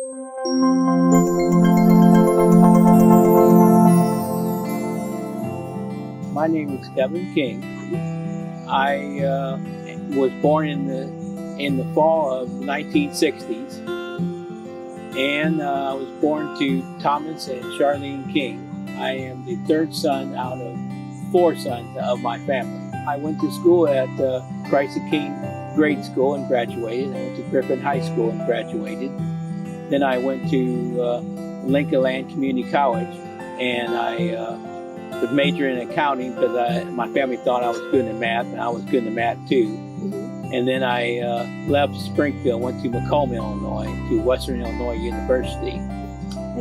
My name is Kevin King. I was born in the fall of 1960s, and I was born to Thomas and Charlene King. I am the third son out of 4 sons of my family. I went to school at Christ the King grade school and graduated. I went to Griffin High School and graduated. Then I went to Lincoln Land Community College, and I was majoring in accounting because my family thought I was good in math, and I was good in math too. And then I left Springfield, went to Macomb, Illinois, to Western Illinois University.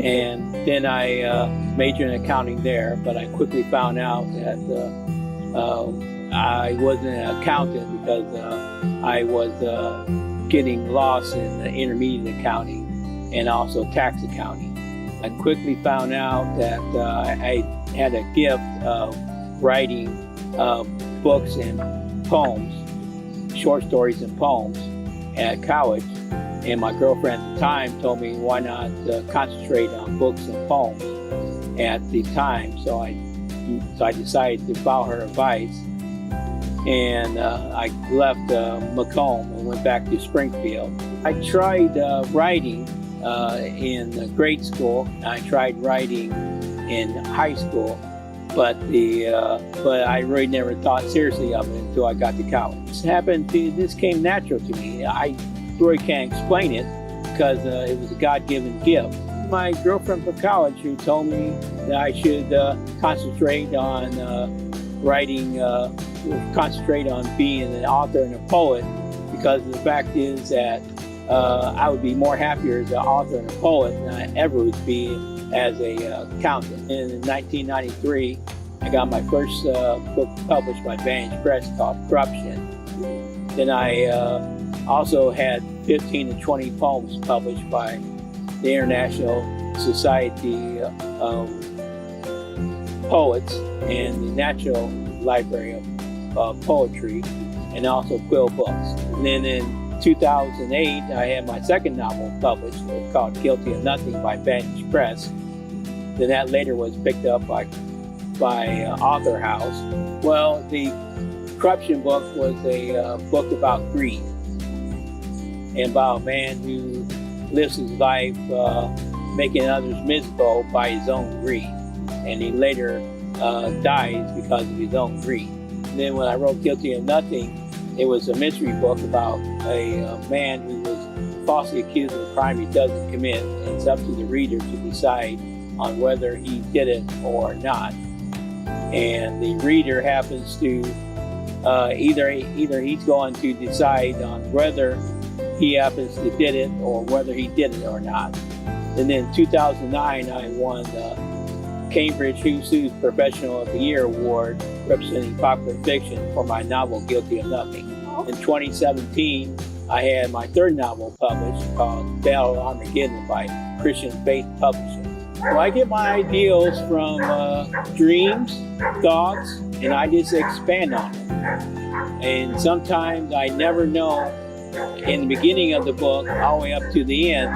And then I majored in accounting there, but I quickly found out that I wasn't an accountant because I was getting lost in the intermediate accounting and also tax accounting. I quickly found out that I had a gift of writing books and poems, short stories and poems at college. And my girlfriend at the time told me why not concentrate on books and poems at the time. So I decided to follow her advice. And I left Macomb and went back to Springfield. I tried writing in grade school. I tried writing in high school, but I really never thought seriously of it until I got to college. This came natural to me. I really can't explain it because it was a God-given gift. My girlfriend for college who told me that I should concentrate on writing, concentrate on being an author and a poet, because the fact is that I would be more happier as an author and a poet than I ever would be as a accountant. And in 1993, I got my first book published by Vantage Press called Corruption. Then I also had 15 to 20 poems published by the International Society of Poets and the National Library of Poetry, and also quill books. And then in 2008, I had my second novel published called Guilty of Nothing by Vantage Press. Then that later was picked up by Author House. Well, the Corruption book was a book about greed and about a man who lives his life making others miserable by his own greed. And he later dies because of his own greed. And then when I wrote Guilty of Nothing, it was a mystery book about a man who was falsely accused of a crime he doesn't commit. It's up to the reader to decide on whether he did it or not. And the reader happens to either he's going to decide on whether he happens to did it or whether he did it or not. And then in 2009, I won the Cambridge Who's Who's Professional of the Year Award representing popular fiction for my novel Guilty of Nothing. In 2017, I had my third novel published called Battle of Armageddon by Christian Faith Publishing. So I get my ideals from dreams, thoughts, and I just expand on them. And sometimes I never know in the beginning of the book all the way up to the end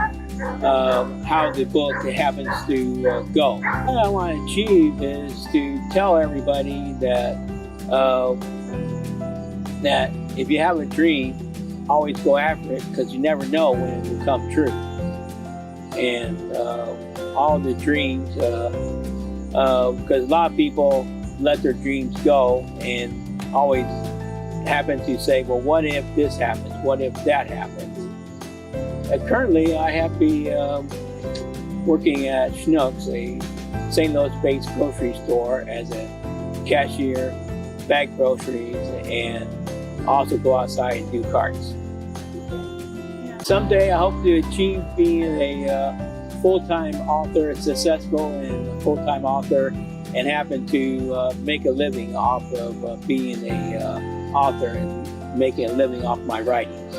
how the book happens to go. What I want to achieve is to tell everybody that that if you have a dream, always go after it, because you never know when it will come true. And all the dreams, because a lot of people let their dreams go and always happen to say, well, what if this happens? What if that happens? Currently, I have to be working at Schnucks, a St. Louis-based grocery store, as a cashier, bag groceries, and also go outside and do carts. Someday, I hope to achieve being a full-time author, successful and a full-time author, and happen to make a living off of being a author and making a living off my writings.